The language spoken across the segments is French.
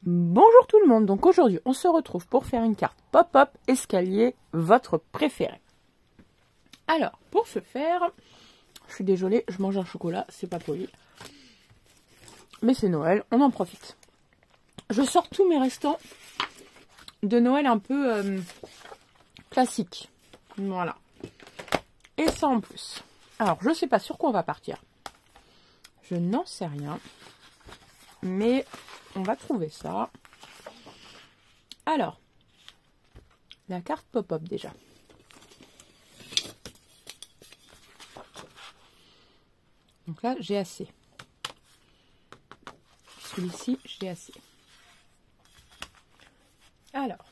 Bonjour tout le monde, donc aujourd'hui on se retrouve pour faire une carte pop-up escalier, votre préféré. Alors, pour ce faire, je suis désolée, je mange un chocolat, c'est pas poli. Mais c'est Noël, on en profite. Je sors tous mes restants de Noël un peu classiques. Voilà. Et ça en plus. Alors, je sais pas sur quoi on va partir. Je n'en sais rien. Mais on va trouver ça. Alors, la carte pop-up déjà. Donc là, j'ai assez. Celui-ci, j'ai assez. Alors,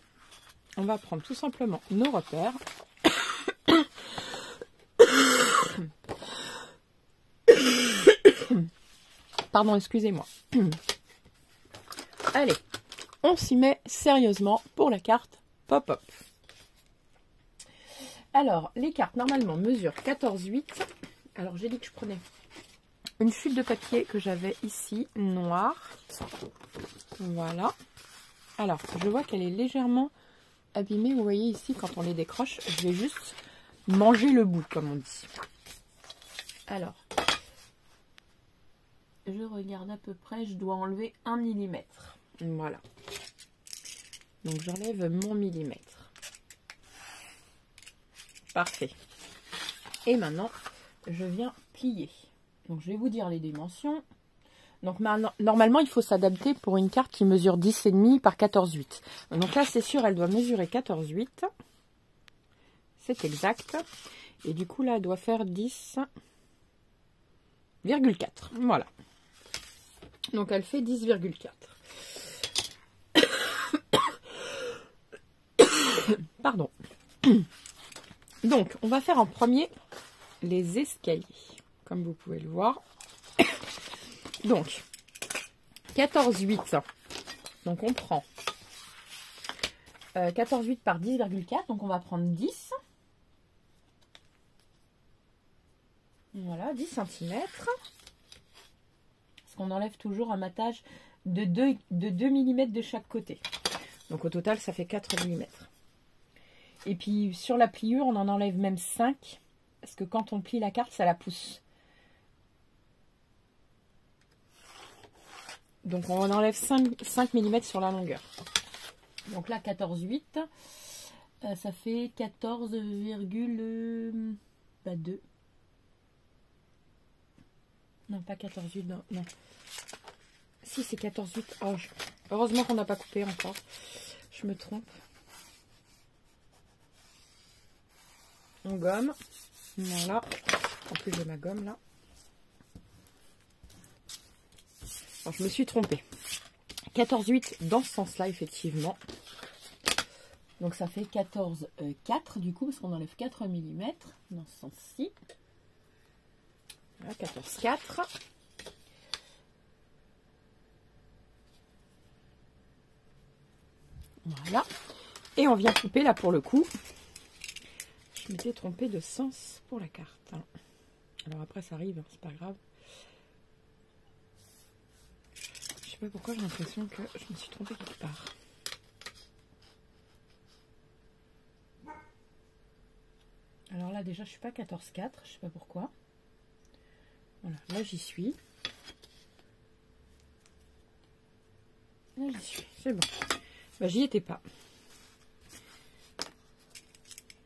on va prendre tout simplement nos repères. Pardon, excusez-moi. Allez, on s'y met sérieusement pour la carte pop-up. Alors, les cartes, normalement, mesurent 14,8. Alors, j'ai dit que je prenais une chute de papier que j'avais ici, noire. Voilà. Alors, je vois qu'elle est légèrement abîmée. Vous voyez ici, quand on les décroche, je vais juste manger le bout, comme on dit. Alors, je regarde à peu près, je dois enlever 1 mm. Voilà. Donc, j'enlève mon millimètre. Parfait. Et maintenant, je viens plier. Donc, je vais vous dire les dimensions. Donc, normalement, il faut s'adapter pour une carte qui mesure 10,5 par 14,8. Donc là, c'est sûr, elle doit mesurer 14,8. C'est exact. Et du coup, là, elle doit faire 10,4. Voilà. Donc, elle fait 10,4. Pardon. Donc, on va faire en premier les escaliers, comme vous pouvez le voir. Donc, 14,8. Donc, on prend 14,8 par 10,4. Donc, on va prendre 10. Voilà, 10 cm. Parce qu'on enlève toujours un matage de 2 mm de chaque côté. Donc, au total, ça fait 4 mm. Et puis, sur la pliure, on en enlève même 5. Parce que quand on plie la carte, ça la pousse. Donc, on enlève 5 mm sur la longueur. Donc là, 14,8. Ça fait 14,2. Non, pas 14,8. Non. Si, c'est 14,8. Oh, heureusement qu'on n'a pas coupé encore. Je me trompe. On gomme. Voilà. En plus, j'ai ma gomme là. Alors, je me suis trompée. 14,8 dans ce sens-là, effectivement. Donc, ça fait 14,4 du coup, parce qu'on enlève 4 mm dans ce sens-ci. Voilà, 14,4. Voilà. Et on vient couper là pour le coup. Je m'étais trompée de sens pour la carte. Alors après, ça arrive, hein, c'est pas grave. Je sais pas pourquoi j'ai l'impression que je me suis trompée quelque part. Alors là, déjà, je suis pas 14,4. Je sais pas pourquoi. Voilà, là, j'y suis. Là, j'y suis. C'est bon. Bah, j'y étais pas.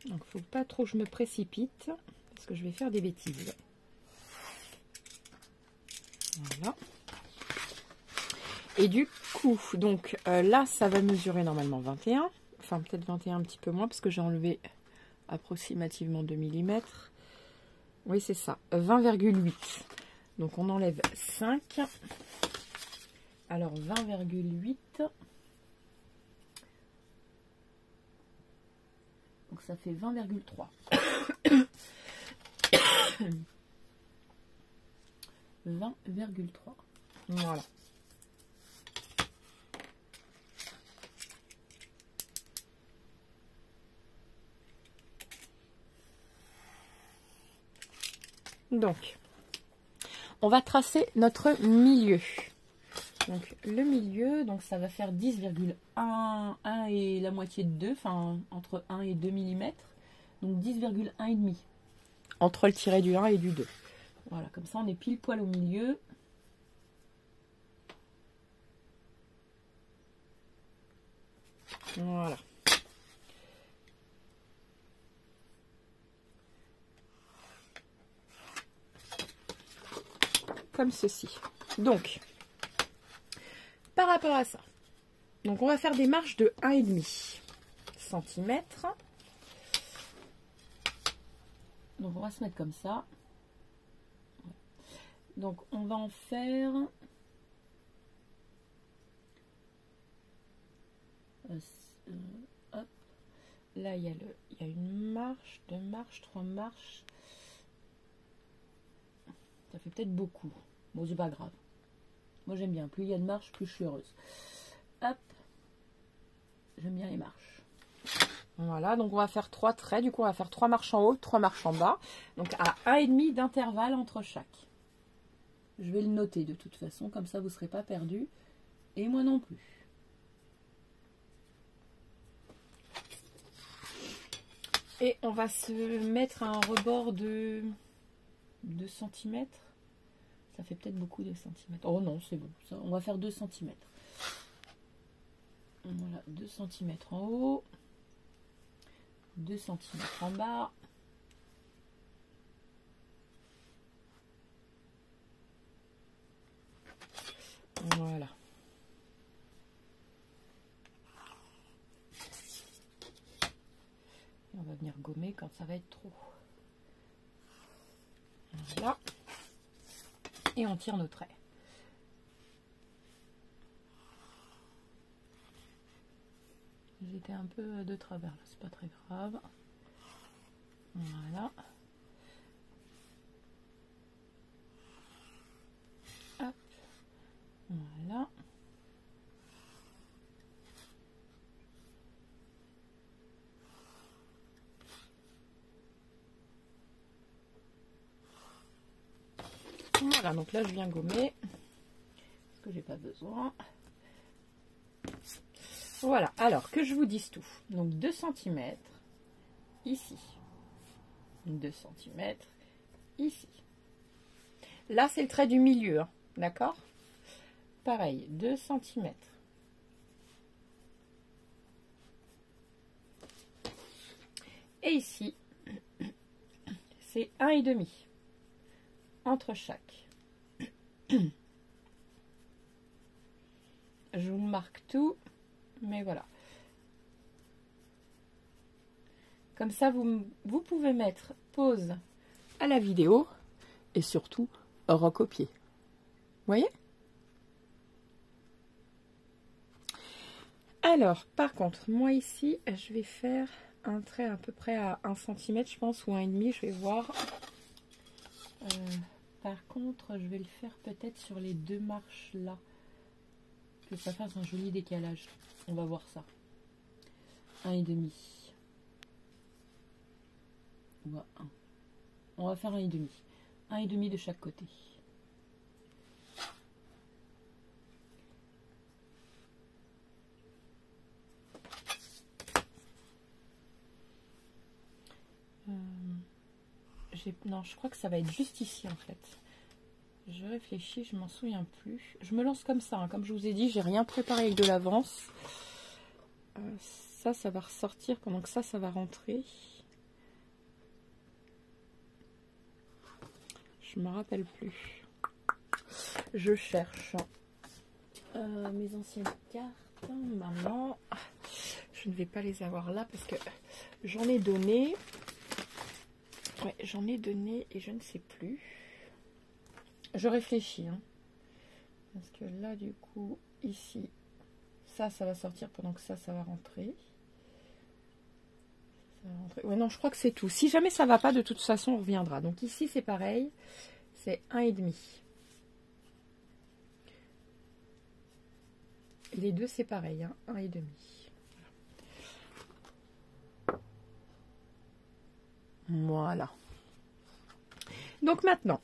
Donc, faut pas trop que je me précipite. Parce que je vais faire des bêtises. Voilà. Et du coup, donc là, ça va mesurer normalement 21. Enfin, peut-être 21 un petit peu moins, parce que j'ai enlevé approximativement 2 mm. Oui, c'est ça. 20,8. Donc, on enlève 5. Alors, 20,8. Donc, ça fait 20,3. 20,3. Voilà. Donc, on va tracer notre milieu. Donc le milieu, donc ça va faire 10,1 1 et la moitié de 2, enfin entre 1 et 2 mm. Donc 10,1 et demi entre le tiret du 1 et du 2. Voilà, comme ça on est pile poil au milieu. Voilà. Comme ceci. Donc, par rapport à ça, donc on va faire des marches de 1,5 cm. Donc on va se mettre comme ça. Donc on va en faire hop. Là il y a une marche, 2 marches, 3 marches. Ça fait peut-être beaucoup. Bon, c'est pas grave. Moi j'aime bien. Plus il y a de marches, plus je suis heureuse. Hop. J'aime bien les marches. Voilà, donc on va faire 3 traits. Du coup, on va faire 3 marches en haut, 3 marches en bas. Donc à 1,5 d'intervalle entre chaque. Je vais le noter de toute façon, comme ça vous ne serez pas perdus. Et moi non plus. Et on va se mettre à un rebord de 2 cm. Ça fait peut-être beaucoup de centimètres. Oh non, c'est bon. Ça, on va faire 2 cm. Voilà, 2 cm en haut. 2 cm en bas. Voilà. Et on va venir gommer quand ça va être trop. Voilà. Et on tire nos traits. J'étais un peu de travers là, c'est pas très grave. Voilà. Hop. Voilà. Voilà, donc là je viens gommer. Parce que j'ai pas besoin. Voilà, alors que je vous dise tout. Donc 2 cm ici. 2 cm ici. Là, c'est le trait du milieu, hein, d'accord? Pareil, 2 cm. Et ici, c'est 1,5 entre chaque. Je vous marque tout, mais voilà. Comme ça, vous pouvez mettre pause à la vidéo et surtout recopier. Vous voyez? Alors, par contre, moi ici, je vais faire un trait à peu près à 1 cm, je pense, ou 1,5, je vais voir. Par contre, je vais le faire peut-être sur les 2 marches là. Que ça fasse un joli décalage. On va voir ça. 1,5. On va faire 1,5. 1,5 de chaque côté. Non, je crois que ça va être juste ici en fait. Je réfléchis, je m'en souviens plus. Je me lance comme ça, hein. Comme je vous ai dit, j'ai rien préparé avec de l'avance. Ça va ressortir pendant que ça va rentrer. Je me rappelle plus. Je cherche mes anciennes cartes. Maman, je ne vais pas les avoir là parce que j'en ai donné. Ouais, j'en ai donné et je ne sais plus. Je réfléchis, hein. Parce que là, du coup, ici, ça va sortir pendant que ça va rentrer. Ouais, non, je crois que c'est tout. Si jamais ça va pas, de toute façon, on reviendra. Donc ici, c'est pareil. C'est 1,5. Les deux, c'est pareil, hein, 1,5. Voilà. Donc maintenant,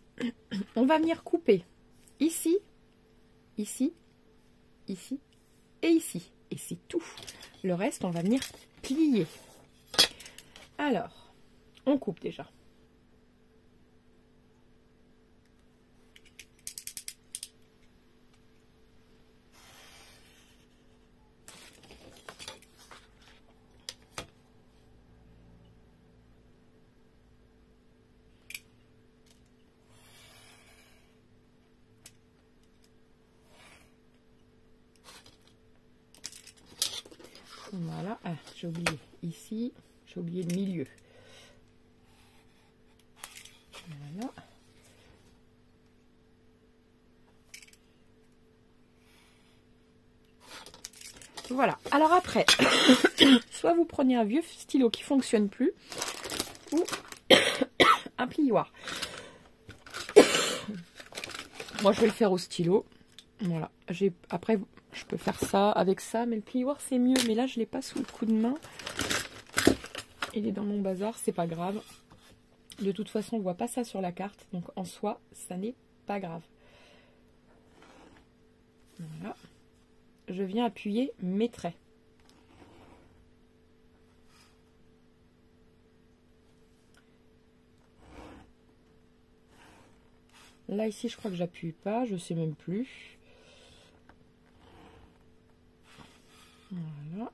on va venir couper ici, ici ici et ici. Et c'est tout. Le reste, on va venir plier. Alors, on coupe déjà. Voilà, ah, j'ai oublié ici, j'ai oublié le milieu. Voilà. Voilà, alors après, soit vous prenez un vieux stylo qui ne fonctionne plus, ou un plioir. Moi, je vais le faire au stylo. Voilà, après, je peux faire ça avec ça, mais le plioir, c'est mieux. Mais là, je ne l'ai pas sous le coup de main. Il est dans mon bazar, c'est pas grave. De toute façon, on ne voit pas ça sur la carte, donc en soi, ça n'est pas grave. Voilà. Je viens appuyer mes traits. Là, ici, je crois que j'appuie pas, je sais même plus. Voilà.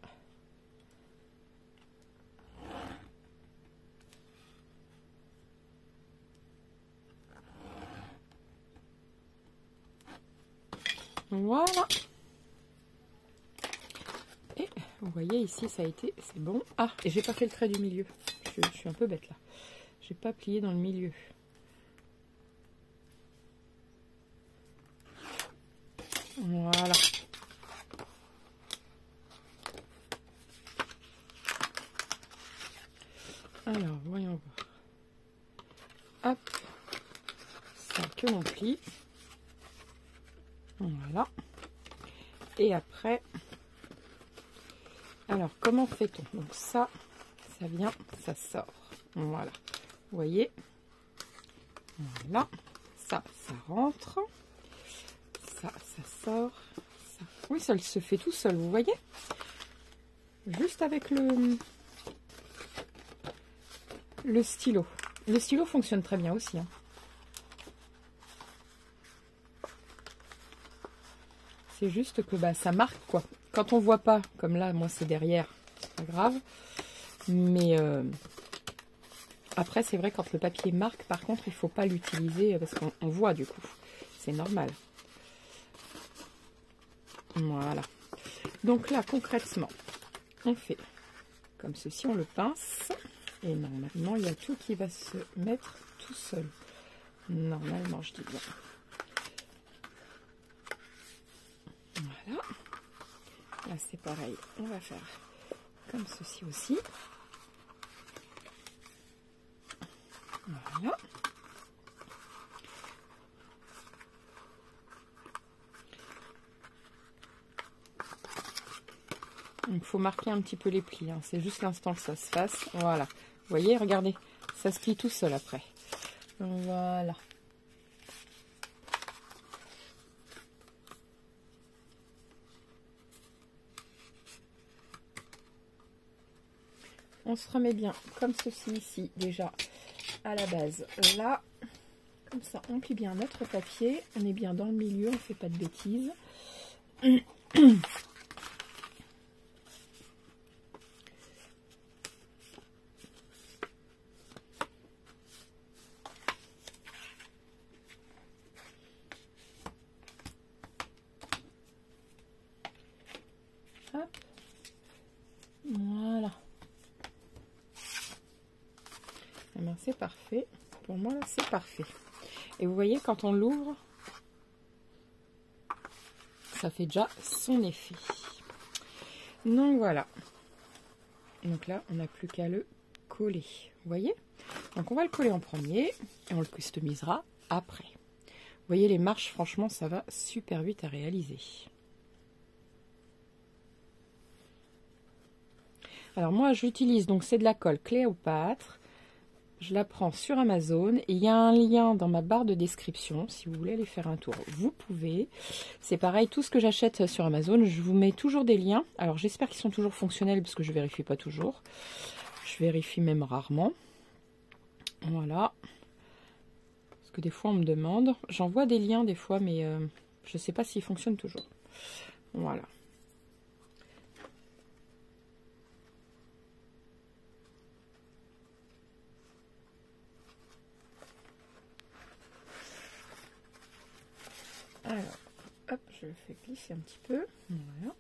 Voilà. Et vous voyez ici, ça a été, c'est bon. Ah, et j'ai pas fait le trait du milieu. Je suis un peu bête là. J'ai pas plié dans le milieu. Voilà. Alors, voyons voir. Hop. Ça que l'on plie. Voilà. Et après, alors comment fait-on? Donc ça vient, ça sort. Voilà. Vous voyez? Voilà. Ça rentre. Ça sort. Ça. Oui, ça se fait tout seul, vous voyez? Juste avec le stylo. Le stylo fonctionne très bien aussi. Hein. C'est juste que bah, ça marque quoi. Quand on voit pas, comme là, moi c'est derrière, c'est pas grave. Mais après, c'est vrai, quand le papier marque, par contre, il faut pas l'utiliser parce qu'on voit du coup. C'est normal. Voilà. Donc là, concrètement, on fait comme ceci, on le pince. Et normalement, il y a tout qui va se mettre tout seul. Normalement, je dis bien. Voilà. Là, c'est pareil. On va faire comme ceci aussi. Voilà. Il faut marquer un petit peu les plis. Hein. C'est juste l'instant que ça se fasse. Voilà. Vous voyez, regardez. Ça se plie tout seul après. Voilà. On se remet bien comme ceci ici déjà à la base. Là, comme ça, on plie bien notre papier. On est bien dans le milieu, on ne fait pas de bêtises. Hop. Voilà. Eh bien, c'est parfait. Pour moi, là, c'est parfait. Et vous voyez, quand on l'ouvre, ça fait déjà son effet. Donc, voilà. Donc là, on n'a plus qu'à le coller. Vous voyez? Donc, on va le coller en premier et on le customisera après. Vous voyez, les marches, franchement, ça va super vite à réaliser. Alors, moi, j'utilise, donc, c'est de la colle Cléopâtre. je la prends sur Amazon. Et il y a un lien dans ma barre de description. Si vous voulez aller faire un tour, vous pouvez. C'est pareil, tout ce que j'achète sur Amazon, je vous mets toujours des liens. Alors j'espère qu'ils sont toujours fonctionnels parce que je vérifie pas toujours. Je vérifie même rarement. Voilà. Parce que des fois on me demande. J'envoie des liens des fois, mais je ne sais pas s'ils fonctionnent toujours. Voilà. Alors, hop, je le fais glisser un petit peu. Voilà.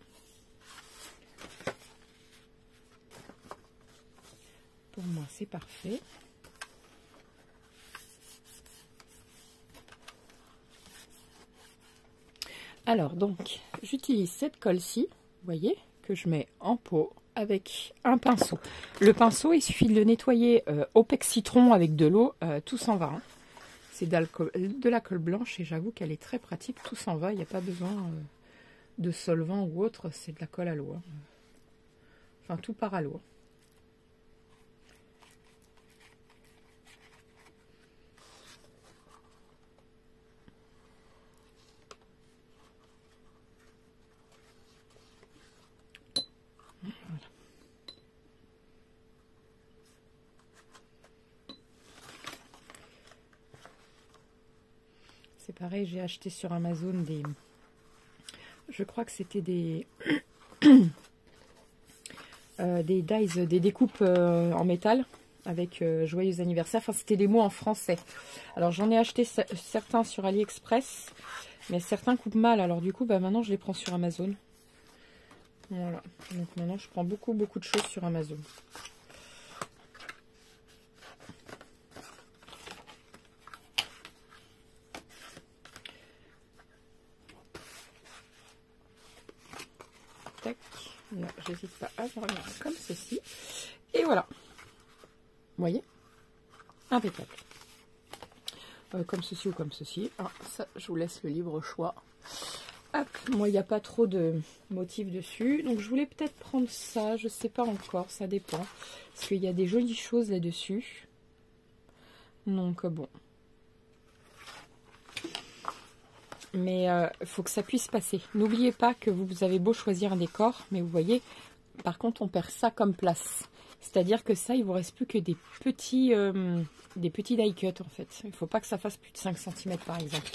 Pour moi, c'est parfait. Alors, donc, j'utilise cette colle-ci, vous voyez, que je mets en pot avec un pinceau. Le pinceau, il suffit de le nettoyer au pec citron avec de l'eau, tout s'en va. Hein. C'est de la colle blanche et j'avoue qu'elle est très pratique, tout s'en va, il n'y a pas besoin de solvant ou autre, c'est de la colle à l'eau. Hein. Enfin, tout part à l'eau. Voilà. C'est pareil, j'ai acheté sur Amazon des... Je crois que c'était des... des dies, des découpes en métal avec joyeux anniversaire. Enfin, c'était des mots en français. Alors, j'en ai acheté certains sur AliExpress, mais certains coupent mal. Alors, du coup, bah, maintenant, je les prends sur Amazon. Voilà. Donc, maintenant, je prends beaucoup de choses sur Amazon. Tac. Là, j'hésite pas à faire comme ceci. Et voilà. Vous voyez? Impeccable. Comme ceci ou comme ceci. Ah, ça, je vous laisse le libre choix. Hop, moi, il n'y a pas trop de motifs dessus. Donc, je voulais peut-être prendre ça. Je ne sais pas encore, ça dépend. Parce qu'il y a des jolies choses là-dessus. Donc, bon. Mais il faut que ça puisse passer. N'oubliez pas que vous avez beau choisir un décor, mais vous voyez, par contre, on perd ça comme place. C'est-à-dire que ça, il ne vous reste plus que des petits die cut, en fait. Il ne faut pas que ça fasse plus de 5 cm, par exemple.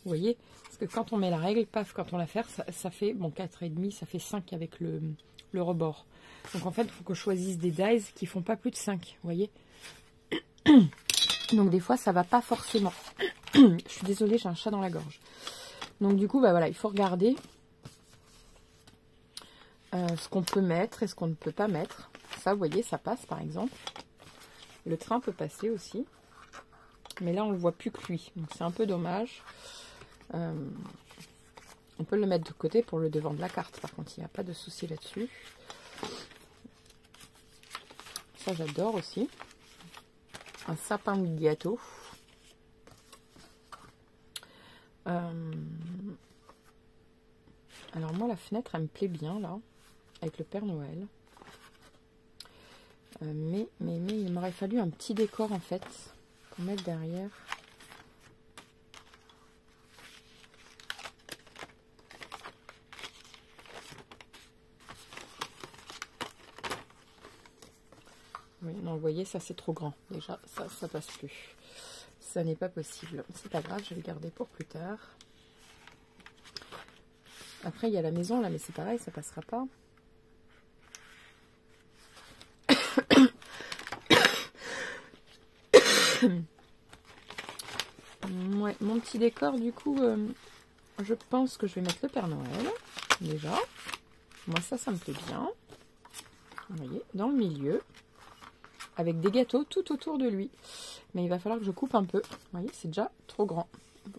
Vous voyez? Parce que quand on met la règle, paf, quand on la fait, ça fait, bon, 4,5, ça fait 5 avec le rebord. Donc, en fait, il faut que je choisisse des dies qui ne font pas plus de 5, vous voyez? Donc, des fois, ça ne va pas forcément. Je suis désolée, j'ai un chat dans la gorge. Donc, du coup, bah voilà, il faut regarder ce qu'on peut mettre et ce qu'on ne peut pas mettre. Ça, vous voyez, ça passe, par exemple. Le train peut passer aussi. Mais là, on ne le voit plus que lui. Donc, c'est un peu dommage. On peut le mettre de côté pour le devant de la carte. Par contre, il n'y a pas de souci là-dessus. Ça, j'adore aussi. Un sapin de gâteau. Alors, moi, la fenêtre, elle me plaît bien, là. Avec le Père Noël. Mais il m'aurait fallu un petit décor, en fait. Pour mettre derrière. Oui, non, vous voyez, ça c'est trop grand. Déjà, ça passe plus. Ça n'est pas possible. C'est pas grave, je vais le garder pour plus tard. Après, il y a la maison là, mais c'est pareil, ça passera pas. Ouais, mon petit décor, du coup, je pense que je vais mettre le Père Noël. Déjà. Moi, ça me plaît bien. Vous voyez, dans le milieu. Avec des gâteaux tout autour de lui. Mais il va falloir que je coupe un peu. Vous voyez, c'est déjà trop grand.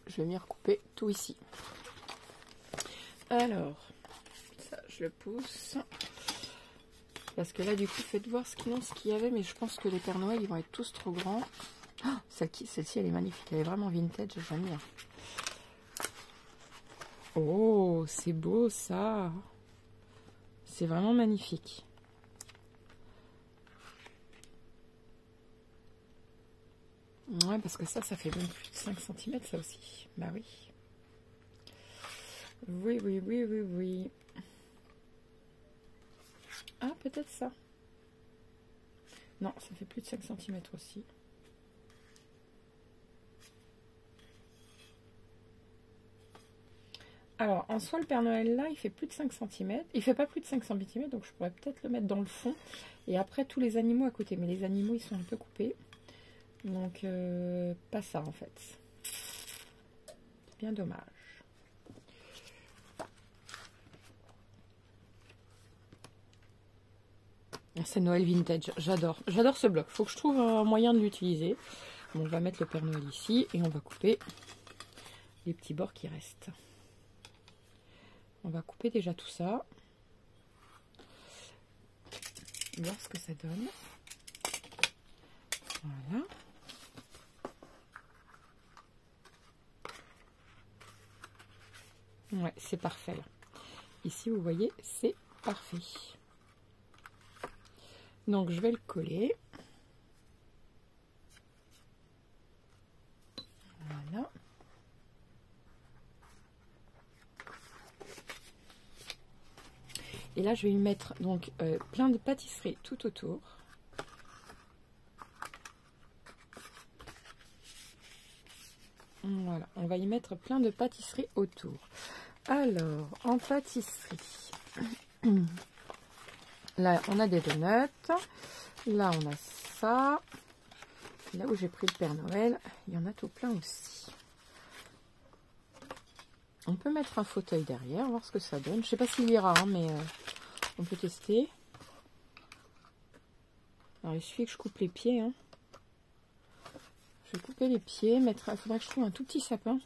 Je vais m'y recouper tout ici. Alors, ça, je le pousse. Parce que là, du coup, faites voir ce qu'il y avait. Mais je pense que les Pères Noël, ils vont être tous trop grands. Oh, celle-ci, elle est magnifique. Elle est vraiment vintage, j'aime bien. Oh, c'est beau, ça. C'est vraiment magnifique. Ouais, parce que ça fait même plus de 5 cm, ça aussi. Bah oui. Oui, oui, oui, oui, oui. Ah, peut-être ça. Non, ça fait plus de 5 cm aussi. Alors, en soi, le Père Noël, là, il fait plus de 5 cm. Il fait pas plus de 5 cm, donc je pourrais peut-être le mettre dans le fond. Et après, tous les animaux à côté. Mais les animaux, ils sont un peu coupés. Donc, pas ça, en fait. C'est bien dommage. C'est Noël Vintage. J'adore. J'adore ce bloc. Faut que je trouve un moyen de l'utiliser. Bon, on va mettre le Père Noël ici. Et on va couper les petits bords qui restent. On va couper déjà tout ça. Voir ce que ça donne. Voilà. Ouais, c'est parfait là. Ici, vous voyez, c'est parfait. Donc, je vais le coller. Voilà. Et là, je vais y mettre donc plein de pâtisseries tout autour. Voilà, on va y mettre plein de pâtisseries autour. Alors, en pâtisserie, là, on a des donuts. Là, on a ça. Là où j'ai pris le Père Noël, il y en a tout plein aussi. On peut mettre un fauteuil derrière, voir ce que ça donne. Je sais pas s'il ira, hein, mais on peut tester. Alors, il suffit que je coupe les pieds. Hein. Je vais couper les pieds, mettre. Il faudrait que je trouve un tout petit sapin.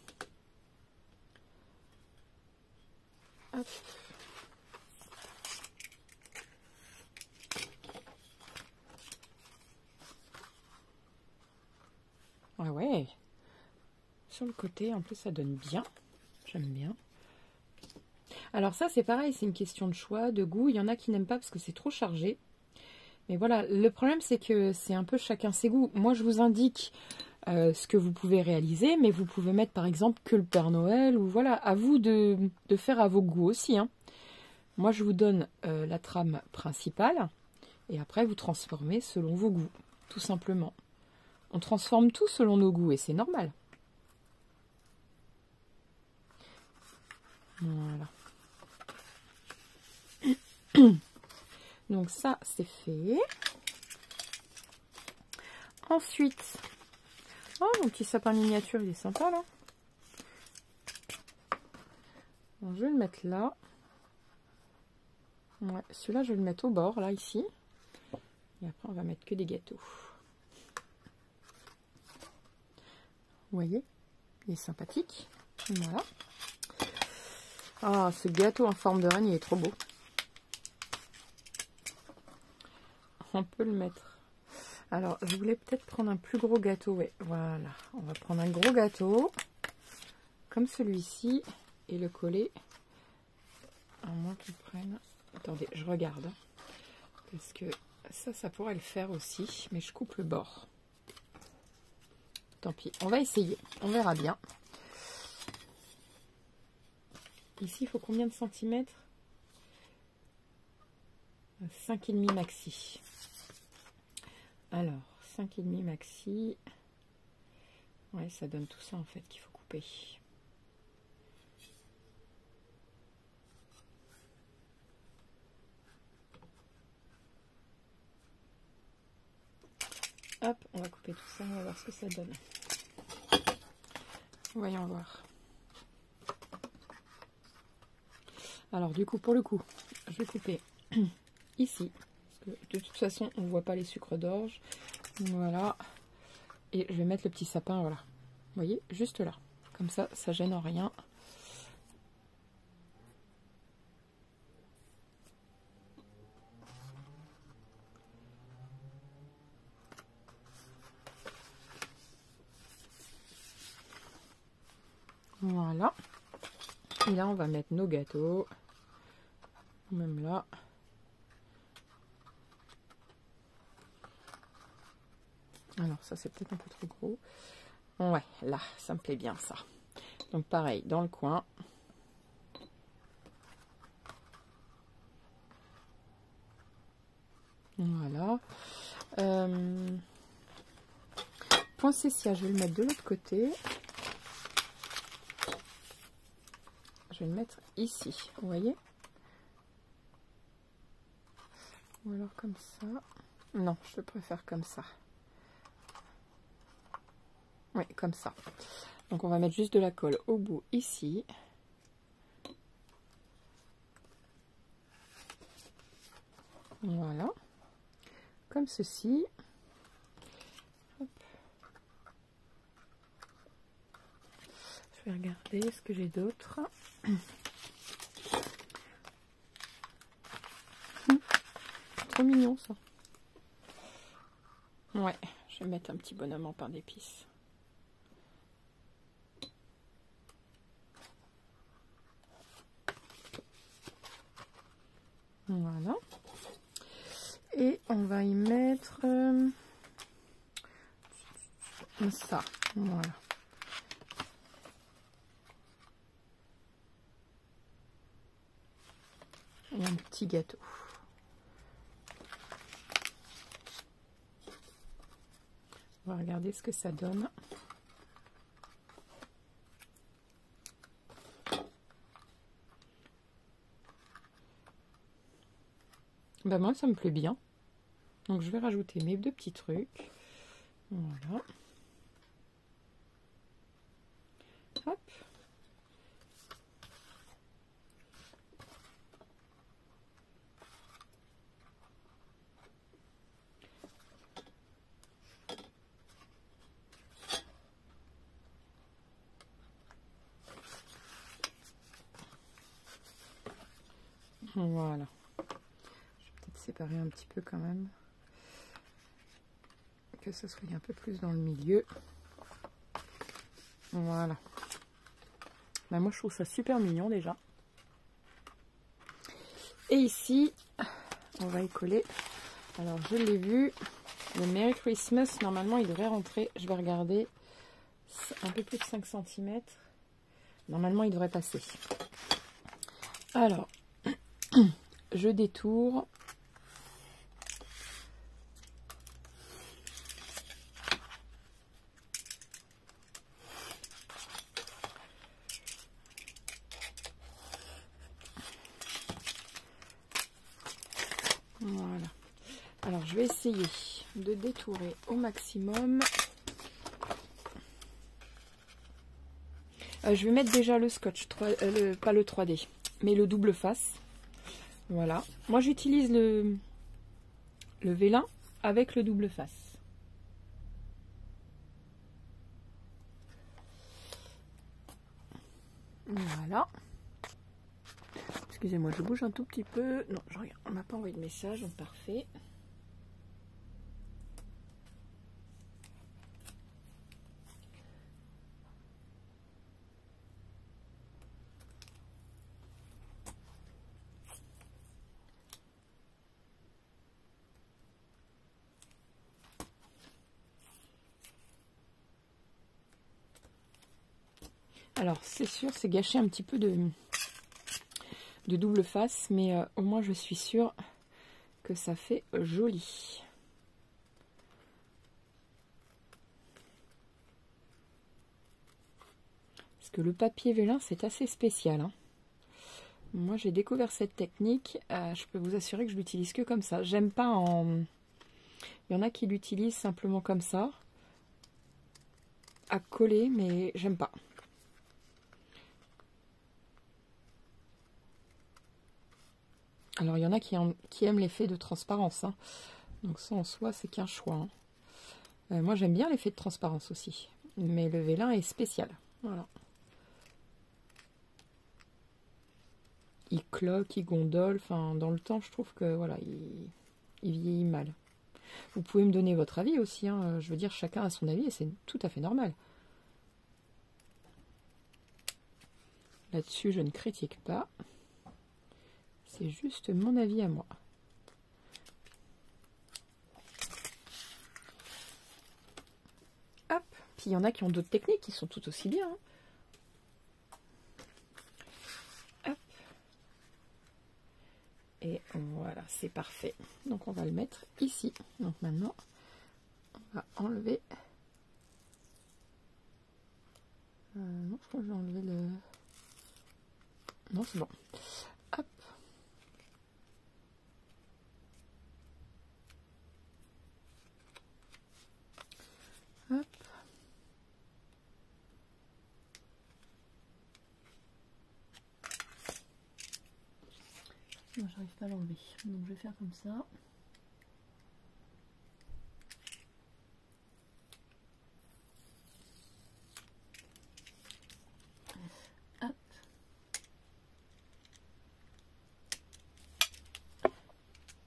Hop. Ah ouais. Sur le côté, en plus, ça donne bien. J'aime bien. Alors ça, c'est pareil, c'est une question de choix, de goût. Il y en a qui n'aiment pas parce que c'est trop chargé. Mais voilà, le problème, c'est que c'est un peu chacun ses goûts. Moi, je vous indique ce que vous pouvez réaliser, mais vous pouvez mettre, par exemple, que le Père Noël. Ou voilà, à vous de faire à vos goûts aussi. Hein. Moi, je vous donne la trame principale. Et après, vous transformez selon vos goûts, tout simplement. On transforme tout selon nos goûts et c'est normal. Voilà. Donc ça, c'est fait. Ensuite, oh, mon petit sapin miniature, il est sympa, là. Donc, je vais le mettre là. Ouais, celui-là, je vais le mettre au bord, là, ici. Et après, on va mettre que des gâteaux. Vous voyez, il est sympathique. Voilà. Ah, ce gâteau en forme de reine, il est trop beau. On peut le mettre. Alors, je voulais peut-être prendre un plus gros gâteau. Ouais, voilà. On va prendre un gros gâteau, comme celui-ci, et le coller. À moins qu'il prenne. Attendez, je regarde. Parce que ça pourrait le faire aussi. Mais je coupe le bord. Tant pis, on va essayer. On verra bien. Ici, il faut combien de centimètres? 5,5 maxi. Alors, 5,5 maxi. Ouais, ça donne tout ça en fait qu'il faut couper. Hop, on va couper tout ça, on va voir ce que ça donne. Voyons voir. Alors du coup, pour le coup, je vais couper ici. Parce que de toute façon, on ne voit pas les sucres d'orge. Voilà. Et je vais mettre le petit sapin, voilà. Vous voyez, juste là. Comme ça, ça gêne en rien. Voilà. Et là, on va mettre nos gâteaux. Même là. Alors ça c'est peut-être un peu trop gros. Ouais, là, ça me plaît bien ça. Donc pareil, dans le coin. Voilà. Poinsettia, je vais le mettre de l'autre côté. Je vais le mettre ici, vous voyez? Ou alors comme ça. Non, je préfère comme ça. Oui, comme ça. Donc on va mettre juste de la colle au bout ici. Voilà. Comme ceci. Hop. Je vais regarder ce que j'ai d'autre. Trop mignon ça. Ouais, je vais mettre un petit bonhomme en pain d'épices. Voilà. Et on va y mettre ça. Voilà. Et un petit gâteau. On va regarder ce que ça donne. Ben moi ça me plaît bien. Donc je vais rajouter mes deux petits trucs. Voilà. Hop. Voilà. Je vais peut-être séparer un petit peu quand même. Que ce soit un peu plus dans le milieu. Voilà. Ben moi je trouve ça super mignon déjà. Et ici, on va y coller. Alors je l'ai vu. Le Merry Christmas, normalement il devrait rentrer. Je vais regarder. Un peu plus de 5 cm. Normalement il devrait passer. Alors, je détourne. Voilà. Alors je vais essayer de détourer au maximum. Je vais mettre déjà le scotch, pas le 3D, mais le double face. Voilà. Moi j'utilise le vélin avec le double face. Voilà. Excusez-moi, je bouge un tout petit peu. Non, je regarde, on m'a pas envoyé de message, donc parfait. Alors, c'est sûr, c'est gâché un petit peu de double face, mais au moins je suis sûre que ça fait joli. Parce que le papier vélin, c'est assez spécial, hein. Moi, j'ai découvert cette technique. Je peux vous assurer que je l'utilise que comme ça. J'aime pas en... Il y en a qui l'utilisent simplement comme ça, à coller, mais j'aime pas. Alors, il y en a qui aiment l'effet de transparence, hein. Donc ça, en soi, c'est qu'un choix, hein. Moi, j'aime bien l'effet de transparence aussi. Mais le vélin est spécial. Voilà. Il cloque, il gondole. Enfin, dans le temps, je trouve que voilà, il vieillit mal. Vous pouvez me donner votre avis aussi, hein. Je veux dire, chacun a son avis et c'est tout à fait normal. Là-dessus, je ne critique pas. C'est juste mon avis à moi. Puis il y en a qui ont d'autres techniques qui sont tout aussi bien. Hop. Et voilà, c'est parfait. Donc on va le mettre ici. Donc maintenant, on va enlever... non, je crois que je vais enlever le... Non, c'est bon. Hop. Hop. Non, j'arrive pas à l'enlever. Donc je vais faire comme ça. Hop.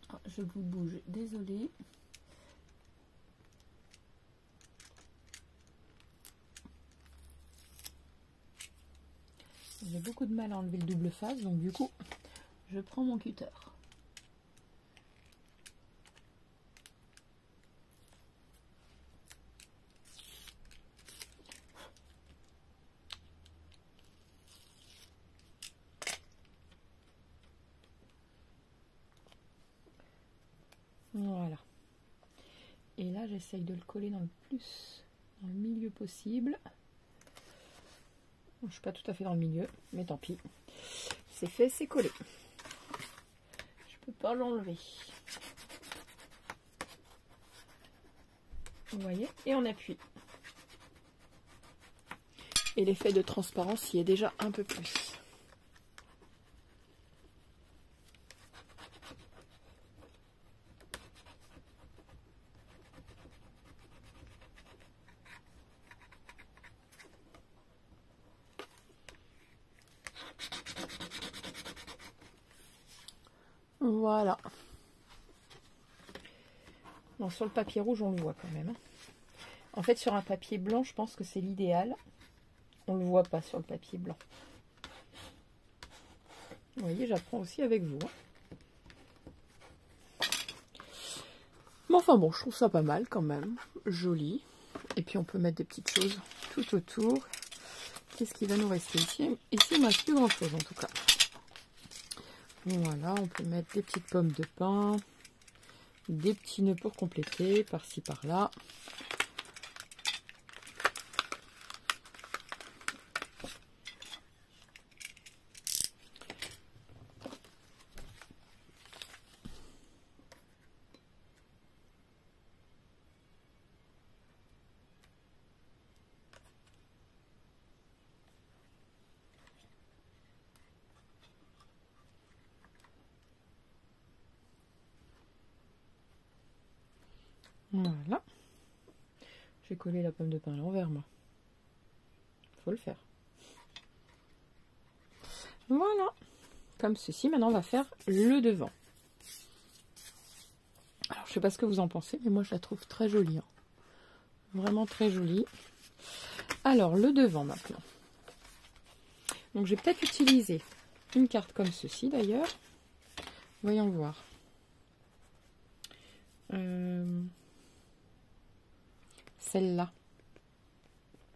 Ah, je vous bouge, désolée. J'ai beaucoup de mal à enlever le double face, donc du coup, je prends mon cutter. Voilà. Et là, j'essaye de le coller dans le milieu possible. Je suis pas tout à fait dans le milieu, mais tant pis. C'est fait, c'est collé. Je peux pas l'enlever. Vous voyez? Et on appuie. Et l'effet de transparence y est déjà un peu plus. Voilà. Bon, sur le papier rouge, on le voit quand même. En fait, sur un papier blanc, je pense que c'est l'idéal. On le voit pas sur le papier blanc. Vous voyez, j'apprends aussi avec vous. Mais enfin bon, je trouve ça pas mal quand même. Joli. Et puis on peut mettre des petites choses tout autour. Qu'est-ce qui va nous rester ici? Ici, il ne reste plus grand chose en tout cas. Voilà, on peut mettre des petites pommes de pin. Des petits nœuds pour compléter, par-ci, par-là. Voilà. J'ai collé la pomme de pin à l'envers, moi. Faut le faire. Voilà. Comme ceci. Maintenant, on va faire le devant. Alors, je sais pas ce que vous en pensez, mais moi, je la trouve très jolie. Hein. Vraiment très jolie. Alors, le devant, maintenant. Donc, j'ai peut-être utilisé une carte comme ceci, d'ailleurs. Voyons voir. Celle-là.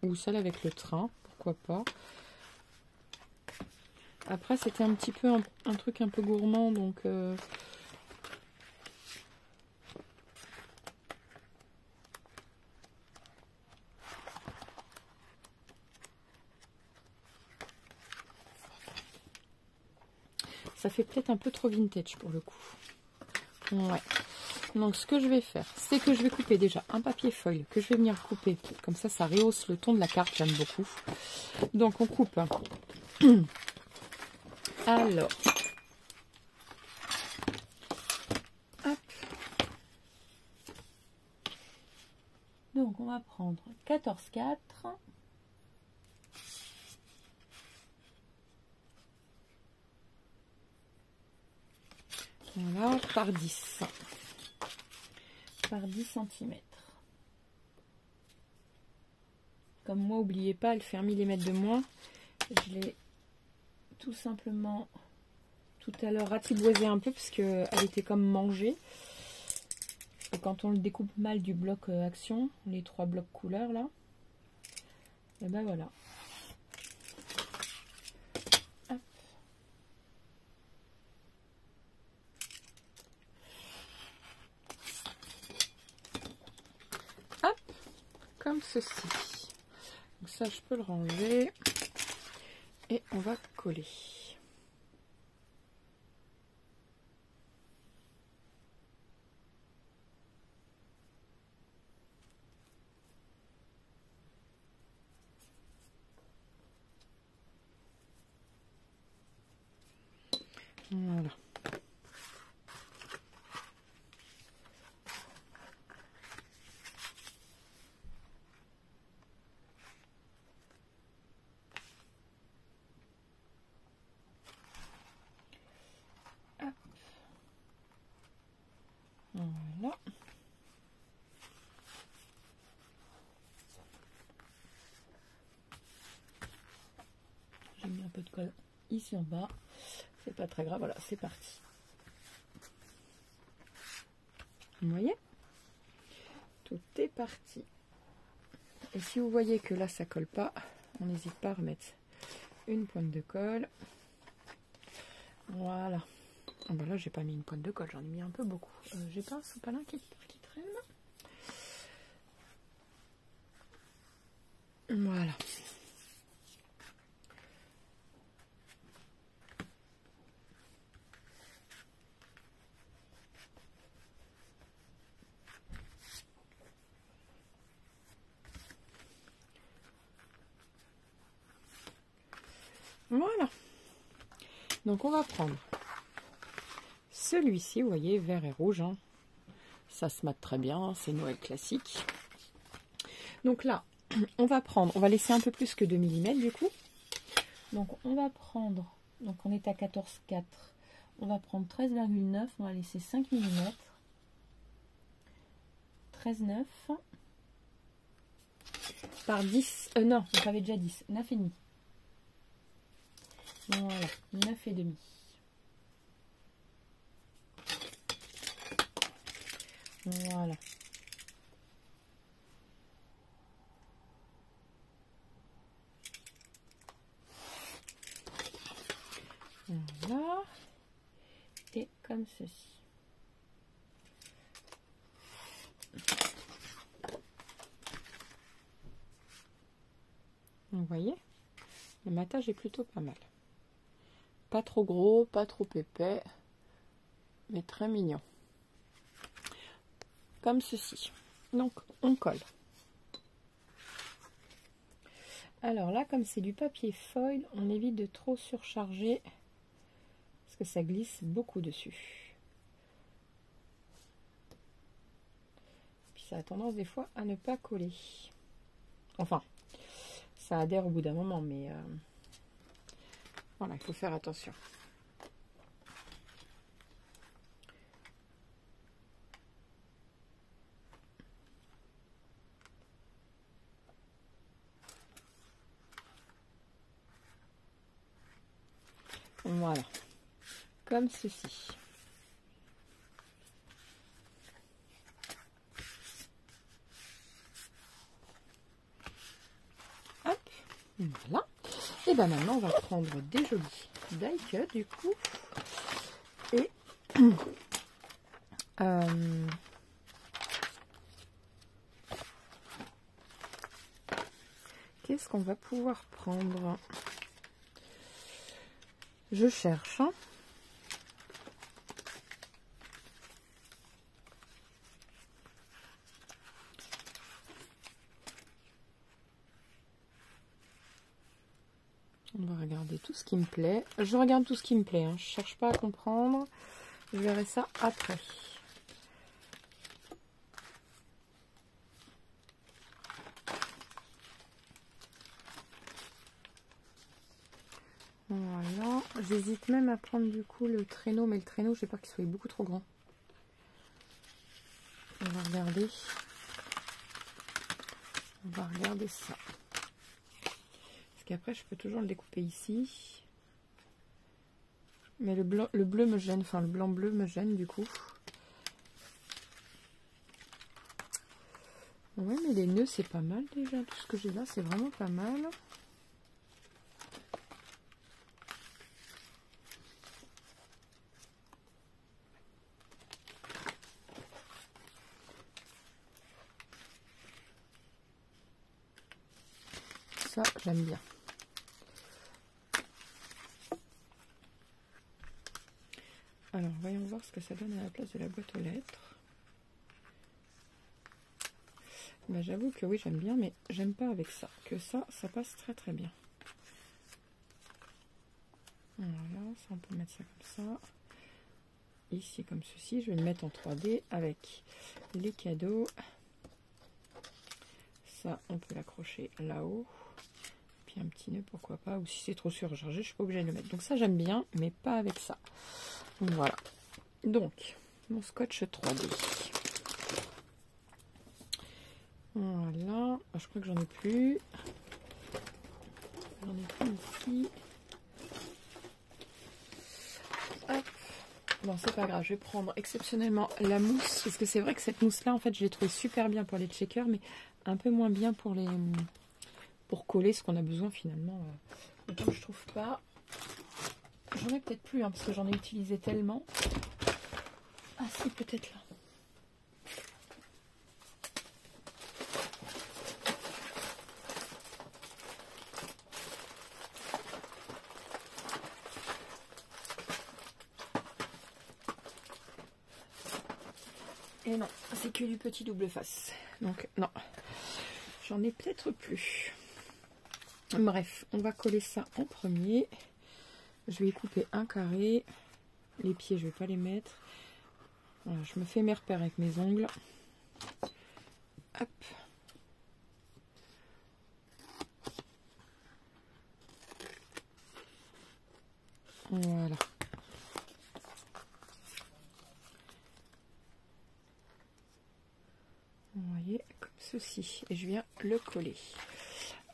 Ou celle avec le train, pourquoi pas. Après, c'était un petit peu un truc un peu gourmand, donc... ça fait peut-être un peu trop vintage pour le coup. Ouais. Donc ce que je vais faire, c'est que je vais couper déjà un papier feuille que je vais venir couper. Comme ça, ça rehausse le ton de la carte, j'aime beaucoup. Donc on coupe. Alors. Hop. Donc on va prendre 14,4. Voilà, par 10. Par 10 cm. Comme moi, n'oubliez pas, elle fait 1 mm de moins. Je l'ai tout simplement tout à l'heure ratiboisé un peu parce qu'elle était comme mangée. Et quand on le découpe mal du bloc action, les 3 blocs couleurs là, Et ben voilà. Hop. Hop, comme ceci. Donc ça, je peux le ranger. Et on va coller. Voilà. Hop. Voilà. J'ai mis un peu de colle ici en bas. C'est pas très grave. Voilà, c'est parti. Vous voyez? Tout est parti. Et si vous voyez que là, ça colle pas, on n'hésite pas à remettre une pointe de colle. Voilà. Ah bah là, j'ai pas mis une pointe de colle, j'en ai mis un peu beaucoup. J'ai pas un sopalin qui traîne. Voilà. Voilà. Donc on va prendre celui-ci, vous voyez, vert et rouge. Hein. Ça se mate très bien, c'est Noël classique. Donc là, on va laisser un peu plus que 2 mm du coup. Donc on va prendre, donc on est à 14,4. On va prendre 13,9, on va laisser 5 mm. 13,9 par 10, non, on avait déjà 10, 9,5. Voilà, 9,5. Voilà. Voilà. Et comme ceci. Vous voyez, le matage est plutôt pas mal. Pas trop gros, pas trop épais, mais très mignon. Comme ceci. Donc, on colle. Alors là, comme c'est du papier foil, on évite de trop surcharger parce que ça glisse beaucoup dessus. Puis ça a tendance des fois à ne pas coller. Enfin, ça adhère au bout d'un moment, mais voilà, il faut faire attention. Voilà, comme ceci. Hop, voilà. Et bien maintenant, on va prendre des jolis die cut du coup. Et qu'est-ce qu'on va pouvoir prendre? Je cherche. Hein. On va regarder tout ce qui me plaît. Je regarde tout ce qui me plaît. Hein. Je cherche pas à comprendre. Je verrai ça après. Voilà. J'hésite même à prendre du coup le traîneau. Mais le traîneau, j'ai peur qu'il soit beaucoup trop grand. On va regarder. On va regarder ça. Parce qu'après, je peux toujours le découper ici. Mais le bleu me gêne. Enfin, le blanc-bleu me gêne du coup. Ouais, mais les nœuds, c'est pas mal déjà. Tout ce que j'ai là, c'est vraiment pas mal. Ça, j'aime bien. Alors, voyons voir ce que ça donne à la place de la boîte aux lettres. Bah, j'avoue que oui, j'aime bien, mais j'aime pas avec ça. Que ça passe très très bien. Voilà, ça on peut mettre ça comme ça. Ici comme ceci, je vais le mettre en 3D avec les cadeaux. Ça, on peut l'accrocher là-haut. Puis un petit nœud, pourquoi pas. Ou si c'est trop surchargé, je suis pas obligée de le mettre. Donc ça, j'aime bien, mais pas avec ça. Voilà. Donc, mon scotch 3D. Voilà. Je crois que j'en ai plus. J'en ai plus ici. Hop. Bon, c'est pas grave. Je vais prendre exceptionnellement la mousse. Parce que c'est vrai que cette mousse-là, en fait, je l'ai trouvée super bien pour les checkers. Mais un peu moins bien pour les... pour coller ce qu'on a besoin finalement. Et comme je trouve pas... J'en ai peut-être plus, hein, parce que j'en ai utilisé tellement. Ah si, peut-être là. Et non, c'est que du petit double face. Donc non, j'en ai peut-être plus. Bref, on va coller ça en premier. Je vais y couper un carré. Les pieds, je vais pas les mettre. Voilà, je me fais mes repères avec mes ongles. Hop. Voilà. Vous voyez, comme ceci. Et je viens le coller.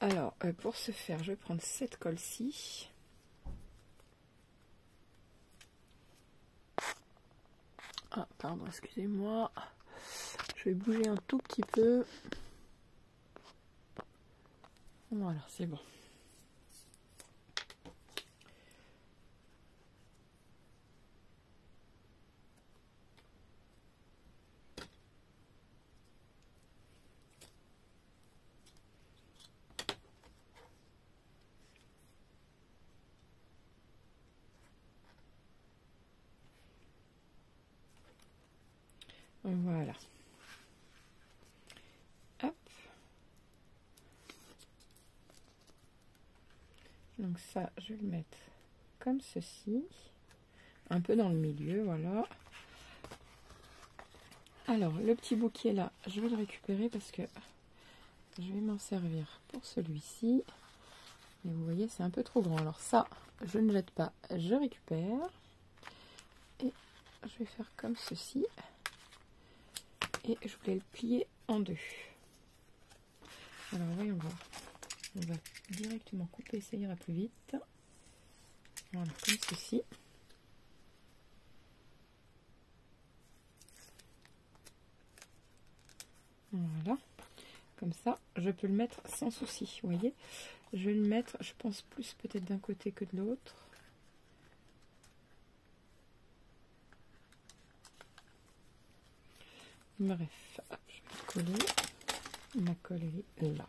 Alors, pour ce faire, je vais prendre cette colle-ci. Ah, pardon, excusez-moi. Je vais bouger un tout petit peu. Voilà, c'est bon. Voilà. Hop. Donc ça, je vais le mettre comme ceci. Un peu dans le milieu, voilà. Alors, le petit bout qui est là, je vais le récupérer parce que je vais m'en servir pour celui-ci. Et vous voyez, c'est un peu trop grand. Alors ça, je ne jette pas, je récupère. Et je vais faire comme ceci. Et je voulais le plier en deux. Alors, voyons voir. On va directement couper, ça ira plus vite. Voilà, comme ceci. Voilà. Comme ça, je peux le mettre sans souci. Vous voyez, je vais le mettre, je pense, plus peut-être d'un côté que de l'autre. Bref, hop, je vais le coller. Ma colle est là.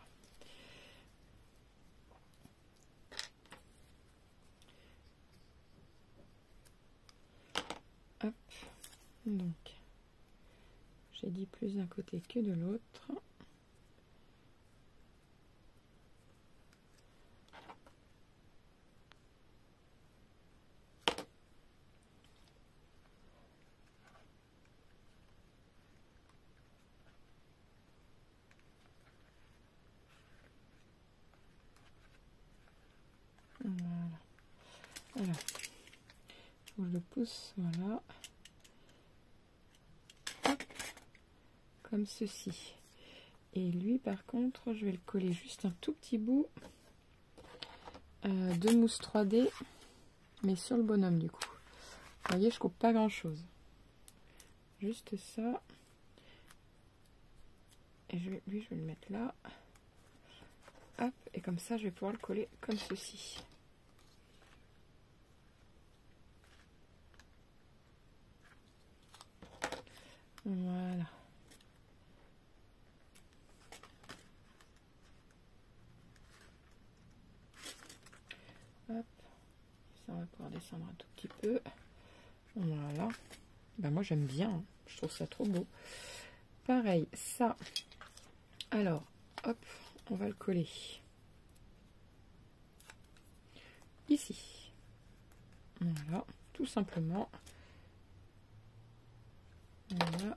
Hop, donc j'ai dit plus d'un côté que de l'autre. Voilà. Voilà. Je le pousse, voilà. Hop, comme ceci. Et lui, par contre, je vais le coller juste un tout petit bout de mousse 3D, mais sur le bonhomme du coup. Vous voyez, je coupe pas grand chose. Juste ça. Et lui, je vais le mettre là. Hop, et comme ça, je vais pouvoir le coller comme ceci. Voilà. Hop. Ça, on va pouvoir descendre un tout petit peu. Voilà. Ben, moi, j'aime bien. Hein. Je trouve ça trop beau. Pareil, ça. Alors, hop, on va le coller. Ici. Voilà, tout simplement. Voilà.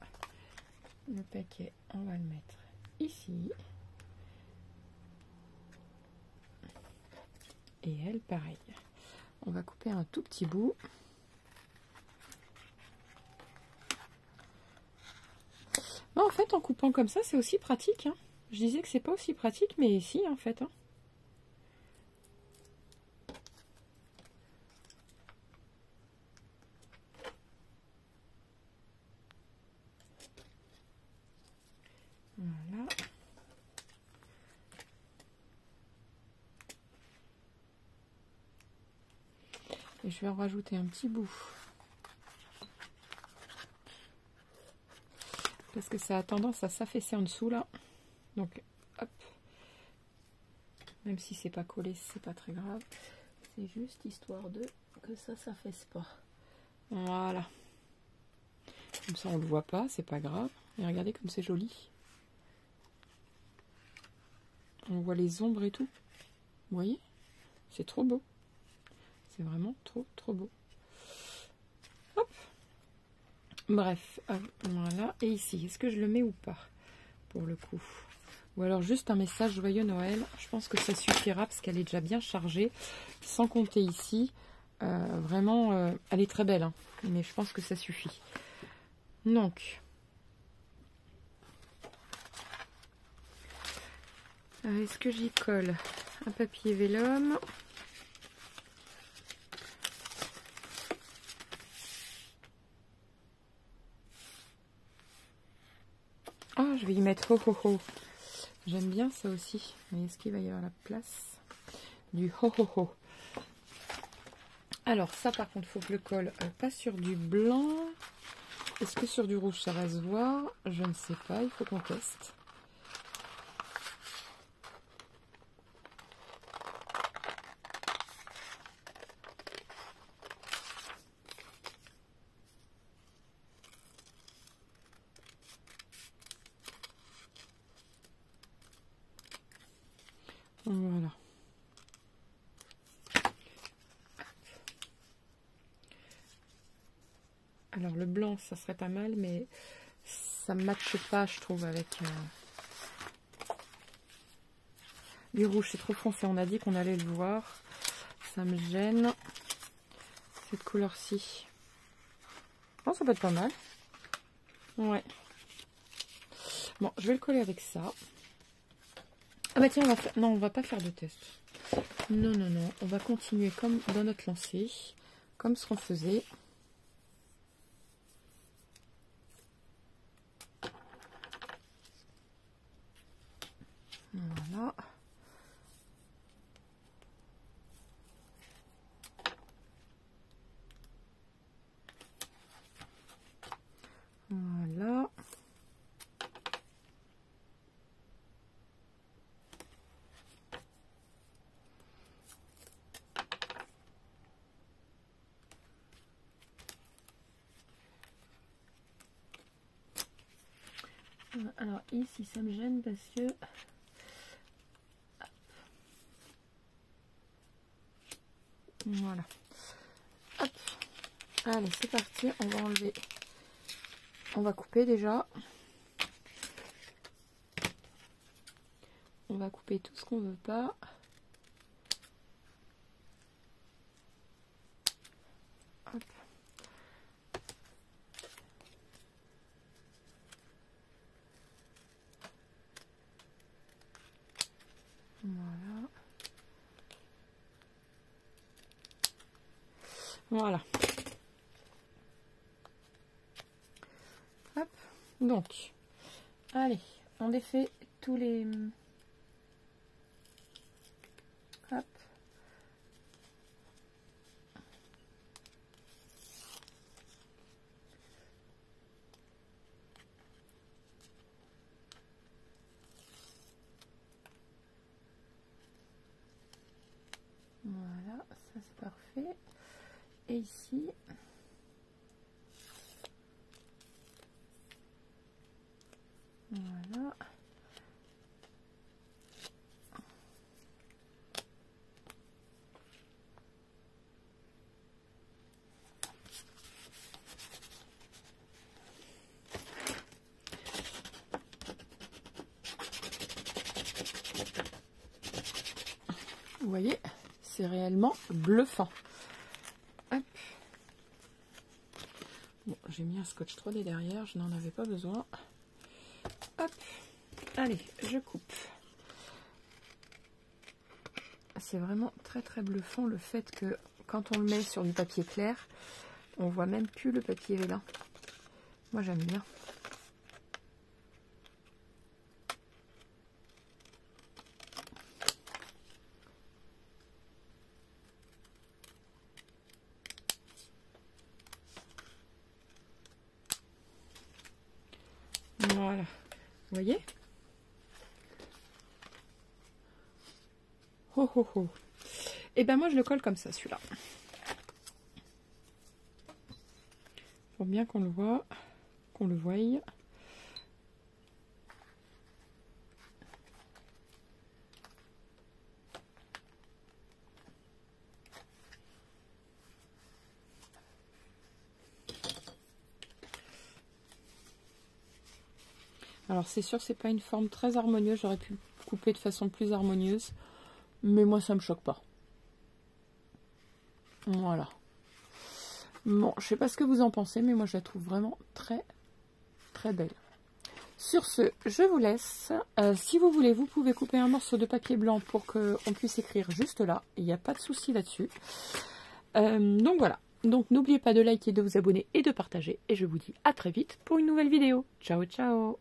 Le paquet, on va le mettre ici. Et elle, pareil. On va couper un tout petit bout. Bon, en fait, en coupant comme ça, c'est aussi pratique. Hein. Je disais que c'est pas aussi pratique, mais si, en fait. Hein. Voilà. Et je vais en rajouter un petit bout. Parce que ça a tendance à s'affaisser en dessous, là. Donc, hop. Même si c'est pas collé, c'est pas très grave. C'est juste histoire de que ça s'affaisse pas. Voilà. Comme ça, on le voit pas, c'est pas grave. Et regardez comme c'est joli. On voit les ombres et tout. Vous voyez? C'est trop beau. C'est vraiment trop, trop beau. Hop. Bref, voilà. Et ici, est-ce que je le mets ou pas? Pour le coup. Ou alors juste un message joyeux Noël. Je pense que ça suffira parce qu'elle est déjà bien chargée. Sans compter ici. Vraiment, elle est très belle. Hein, mais je pense que ça suffit. Donc. Est-ce que j'y colle un papier vélum? Ah, je vais y mettre ho ho ho. J'aime bien ça aussi. Mais est-ce qu'il va y avoir la place du ho ho ho? Alors ça par contre, il faut que je le colle pas sur du blanc. Est-ce que sur du rouge ça va se voir? Je ne sais pas, il faut qu'on teste. Voilà. Alors le blanc, ça serait pas mal, mais ça ne matche pas, je trouve, avec du rouge. C'est trop foncé. On a dit qu'on allait le voir. Ça me gêne. Cette couleur-ci. Bon, ça peut être pas mal. Ouais. Bon, je vais le coller avec ça. Ah bah tiens, on va faire... Non, on va pas faire de test. Non, non, non. On va continuer comme dans notre lancée. Comme ce qu'on faisait. Voilà. Voilà. Alors ici ça me gêne parce que voilà. Hop. Allez, c'est parti, on va enlever. On va couper déjà. On va couper tout ce qu'on veut pas. Hop. Voilà. Voilà. Hop. Donc, allez, on défait tous les... Hop. Voilà, ça c'est parfait. Et ici, voilà. Vous voyez, c'est réellement bluffant. Hop. Bon, j'ai mis un scotch 3D derrière, je n'en avais pas besoin. Hop. Allez, je coupe. C'est vraiment très très bluffant le fait que quand on le met sur du papier clair, on voit même plus le papier vélin. Moi j'aime bien. Voilà, vous voyez? Oh oh oh. Et ben moi je le colle comme ça celui-là. Pour bien qu'on le voit, qu'on le voie. Alors c'est sûr c'est pas une forme très harmonieuse, j'aurais pu couper de façon plus harmonieuse, mais moi ça me choque pas. Voilà. Bon, je sais pas ce que vous en pensez, mais moi je la trouve vraiment très très belle. Sur ce, je vous laisse. Si vous voulez, vous pouvez couper un morceau de papier blanc pour qu'on puisse écrire juste là. Il n'y a pas de souci là-dessus. Donc voilà. Donc n'oubliez pas de liker, de vous abonner et de partager. Et je vous dis à très vite pour une nouvelle vidéo. Ciao, ciao!